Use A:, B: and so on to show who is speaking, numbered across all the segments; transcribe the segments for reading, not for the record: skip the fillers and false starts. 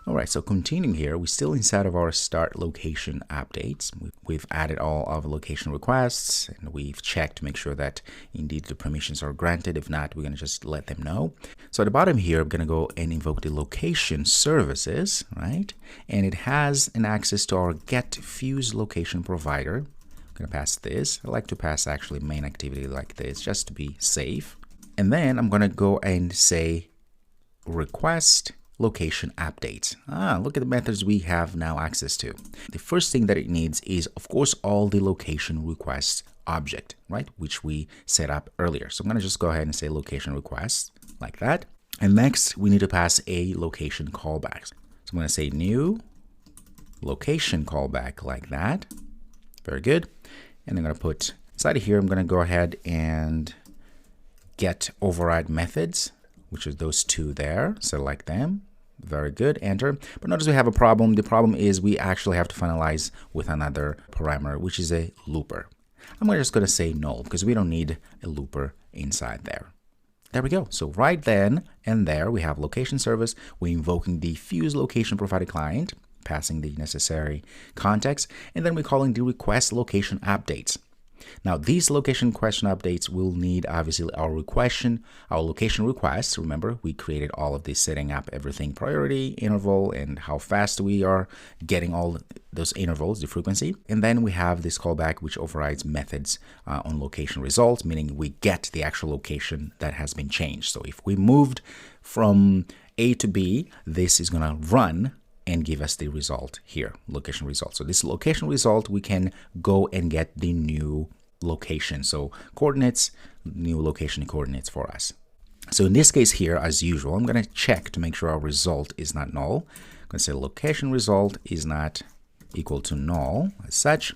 A: All right, so continuing here, we're still inside of our start location updates. We've added all of the location requests, and we've checked to make sure that indeed the permissions are granted. If not, we're going to just let them know. So at the bottom here, I'm going to go and invoke the location services, right? And it has an access to our get FusedLocationProvider. I'm going to pass this. I like to pass actually main activity like this just to be safe. And then I'm going to go and say request location updates. Look at the methods we have now access to. The first thing that it needs is, of course, all the location request object, right? Which we set up earlier. So I'm going to just go ahead and say location request like that. And next we need to pass a location callback. So I'm going to say new location callback like that. Very good. And I'm going to put inside of here, I'm going to go ahead and get override methods, which is those two there. Select them. Very good. Enter. But notice we have a problem. The problem is we actually have to finalize with another parameter, which is a looper. I'm just going to say null because we don't need a looper inside there. There we go. So right then and there we have location service. We're invoking the FusedLocationProvider client, passing the necessary context, and then we're calling the request location updates. Now, these location question updates will need obviously our location requests. Remember, we created all of this, setting up everything, priority, interval, and how fast we are getting all those intervals, the frequency. And then we have this callback, which overrides methods on location results, meaning we get the actual location that has been changed. So if we moved from A to B, this is going to run and give us the result here, location result. So this location result, we can go and get the new location. So coordinates, new location coordinates for us. So in this case here, as usual, I'm going to check to make sure our result is not null. I'm going to say location result is not equal to null as such.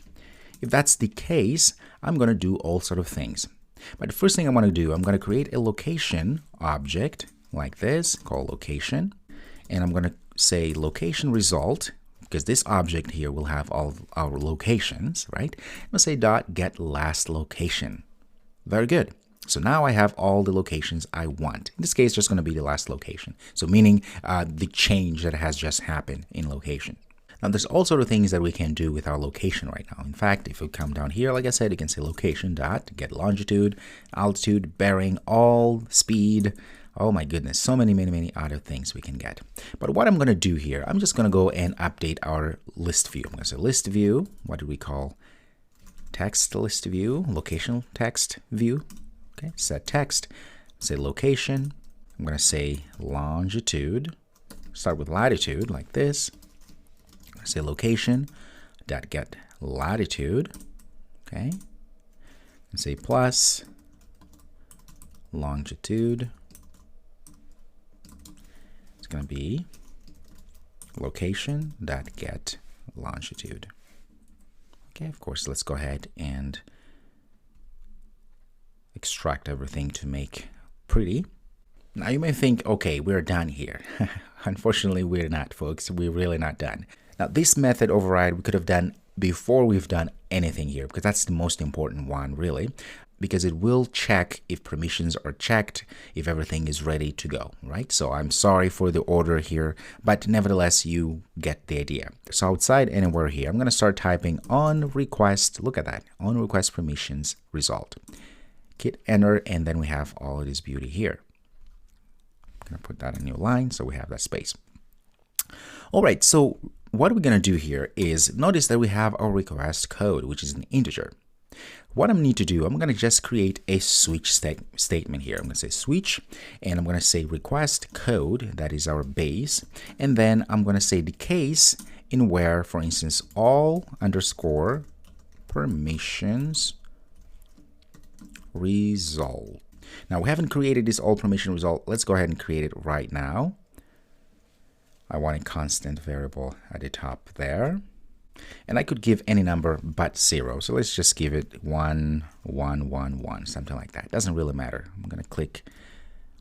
A: If that's the case, I'm going to do all sort of things. But the first thing I want to do, I'm going to create a location object like this, called location. And I'm going to say location result, because this object here will have all of our locations, right? I'm going to say dot get last location. Very good. So now I have all the locations I want. In this case, just going to be the last location. So meaning the change that has just happened in location. Now there's all sort of things that we can do with our location right now. In fact, if we come down here, like I said, you can say location dot get longitude, altitude, bearing, all, speed. Oh my goodness, so many other things we can get. But what I'm going to do here, I'm just going to go and update our list view. I'm going to say list view. What do we call text list view? Location text view. Okay, set text. Say location. I'm going to say longitude. Start with latitude like this. Say location dot get latitude. Okay, and say plus longitude. Going to be location dot get longitude. Okay, of course, let's go ahead and extract everything to make pretty. Now you may think, okay, we're done here. Unfortunately, we're not, folks. We're really not done. Now this method override we could have done before we've done anything here, because that's the most important one, really. Because it will check if permissions are checked, if everything is ready to go, right? So I'm sorry for the order here, but nevertheless, you get the idea. So outside anywhere here, I'm going to start typing on request. Look at that, on request permissions result. Hit enter, and then we have all of this beauty here. I'm going to put that in a new line, so we have that space. All right, so what we're going to do here is notice that we have our request code, which is an integer. What I need to do, I'm going to just create a switch statement here. I'm going to say switch, and I'm going to say request code, that is our base. And then I'm going to say the case in where, for instance, all underscore permissions result. Now we haven't created this all permission result. Let's go ahead and create it right now. I want a constant variable at the top there. And I could give any number but 0. So let's just give it 1, 1, 1, 1, something like that. Doesn't really matter. I'm going to click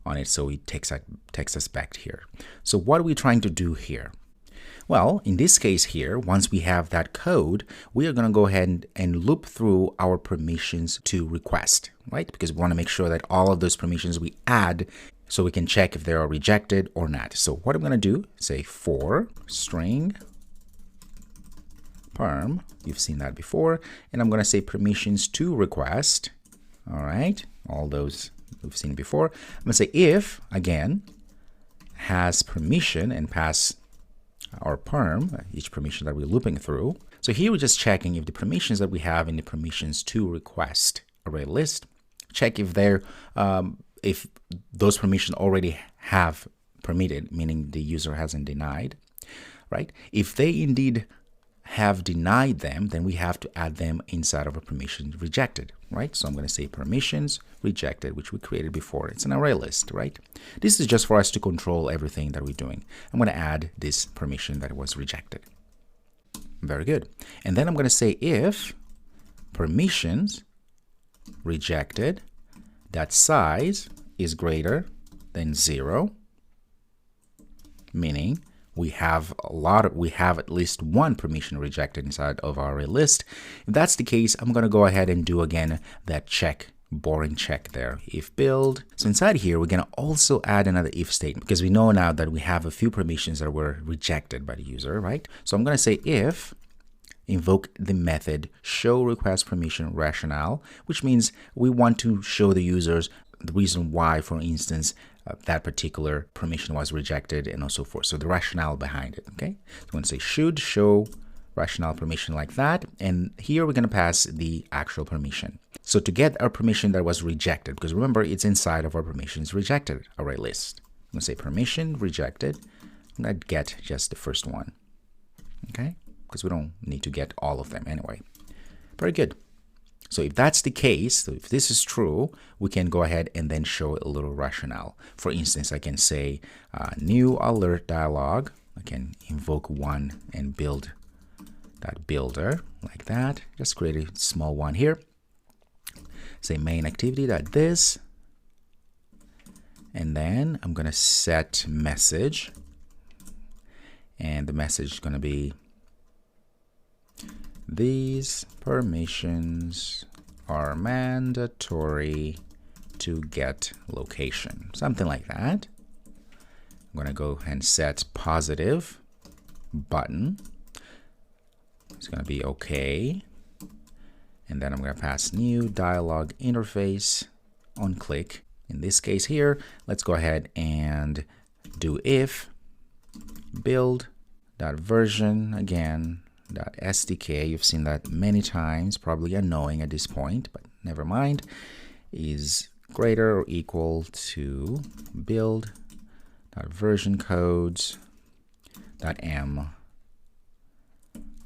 A: on it so it takes us back here. So what are we trying to do here? Well, in this case here, once we have that code, we are going to go ahead and loop through our permissions to request, right? Because we want to make sure that all of those permissions we add so we can check if they are rejected or not. So what I'm going to do, say for string perm, you've seen that before, and I'm going to say permissions to request. All right, all those we've seen before. I'm going to say if, again, has permission and pass our perm, each permission that we're looping through. So here we're just checking if the permissions that we have in the permissions to request array list, check if they're if those permissions already have permitted, meaning the user hasn't denied, right? If they indeed have denied them, then we have to add them inside of a permissions rejected, right? So I'm going to say permissions rejected, which we created before. It's an array list, right? This is just for us to control everything that we're doing. I'm going to add this permission that was rejected. Very good. And then I'm going to say if permissions rejected that size is greater than 0, meaning we have at least one permission rejected inside of our array list. If that's the case, I'm going to go ahead and do again that check, boring check there, if build. So inside here, we're going to also add another if statement because we know now that we have a few permissions that were rejected by the user, right? So I'm going to say if invoke the method show request permission rationale, which means we want to show the users the reason why, for instance, that particular permission was rejected and so forth. So the rationale behind it, okay? So I'm going to say should show rationale permission like that. And here we're going to pass the actual permission. So to get our permission that was rejected, because remember, it's inside of our permissions rejected array list. I'm going to say permission rejected. I'm going to get just the first one, okay? Because we don't need to get all of them anyway. Very good. So if that's the case, so if this is true, we can go ahead and then show a little rationale. For instance, I can say new alert dialog. I can invoke one and build that builder like that. Just create a small one here. Say main activity.this. And then I'm going to set message. And the message is going to be these permissions are mandatory to get location. Something like that. I'm going to go and set positive button. It's going to be okay. And then I'm going to pass new dialog interface on click. In this case here, let's go ahead and do if build.version again. .sdk, you've seen that many times, probably annoying at this point, but never mind, is greater or equal to build.version codes.m,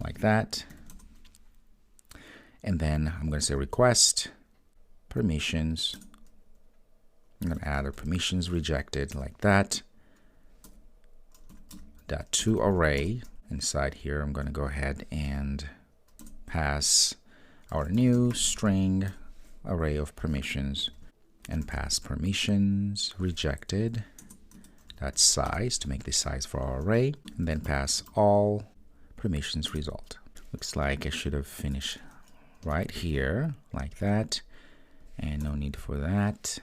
A: like that. And then I'm going to say request permissions. I'm going to add a permissions rejected like that. .to array. Inside here, I'm going to go ahead and pass our new string array of permissions and pass permissions rejected. That's size to make the size for our array, and then pass all permissions result. Looks like I should have finished right here like that, and no need for that,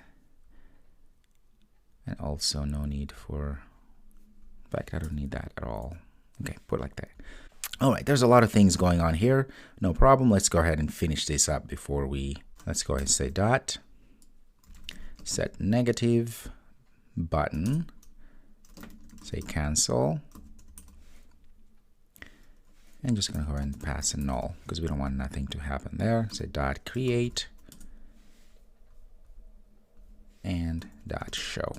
A: and also no need for, in fact, I don't need that at all. Okay, put it like that. All right, there's a lot of things going on here. No problem. Let's go ahead and finish this up before let's go ahead and say dot set negative button, say cancel, and just gonna go ahead and pass a null because we don't want nothing to happen there. Say dot create and dot show.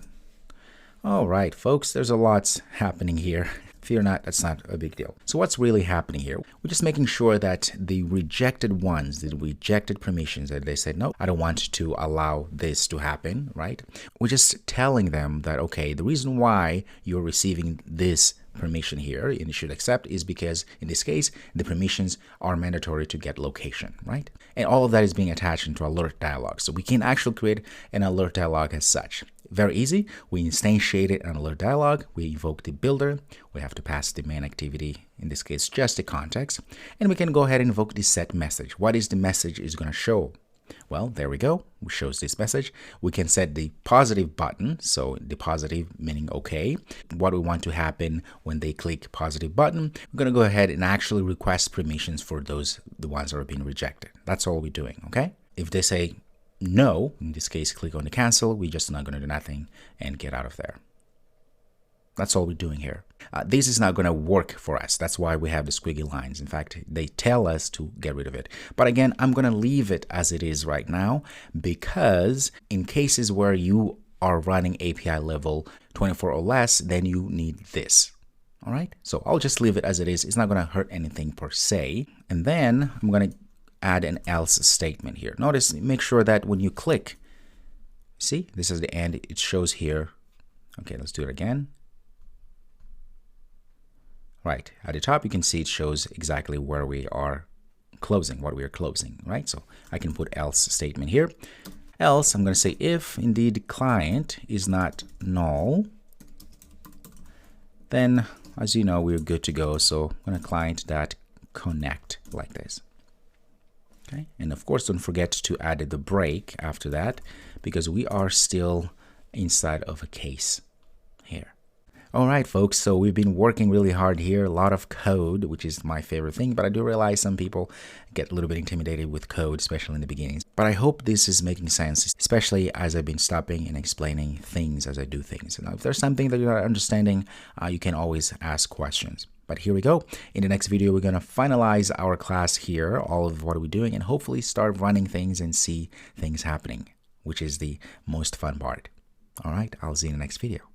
A: All right, folks, there's a lot happening here. Fear not, that's not a big deal. So what's really happening here? We're just making sure that the rejected ones, the rejected permissions, that they said, no, I don't want to allow this to happen, right? We're just telling them that, okay, the reason why you're receiving this permission here and you should accept is because in this case, the permissions are mandatory to get location, right? And all of that is being attached into alert dialog. So we can actually create an alert dialog as such. Very easy. We instantiated an alert dialog. We invoke the builder. We have to pass the main activity, in this case, just the context. And we can go ahead and invoke the set message. What is the message is going to show? Well, there we go. It shows this message. We can set the positive button. So the positive meaning okay. What we want to happen when they click positive button, we're going to go ahead and actually request permissions for the ones that are being rejected. That's all we're doing, okay? If they say no, in this case, click on the cancel, we're just not going to do nothing and get out of there. That's all we're doing here. This is not going to work for us. That's why we have the squiggly lines. In fact, they tell us to get rid of it. But again, I'm going to leave it as it is right now, because in cases where you are running API level 24 or less, then you need this. All right. So I'll just leave it as it is. It's not going to hurt anything per se. And then I'm going to add an else statement here. Notice, make sure that when you click, see, this is the end. It shows here. Okay, let's do it again. Right, at the top you can see it shows exactly where we are closing, what we are closing, right? So I can put else statement here. Else, I'm going to say if indeed client is not null, then as you know, we're good to go. So I'm going to client.connect like this. Okay, and of course, don't forget to add the break after that, because we are still inside of a case here. All right, folks, so we've been working really hard here, a lot of code, which is my favorite thing, but I do realize some people get a little bit intimidated with code, especially in the beginning. But I hope this is making sense, especially as I've been stopping and explaining things as I do things. Now, if there's something that you're not understanding, you can always ask questions. But here we go. In the next video, we're going to finalize our class here, all of what we're doing, and hopefully start running things and see things happening, which is the most fun part. All right, I'll see you in the next video.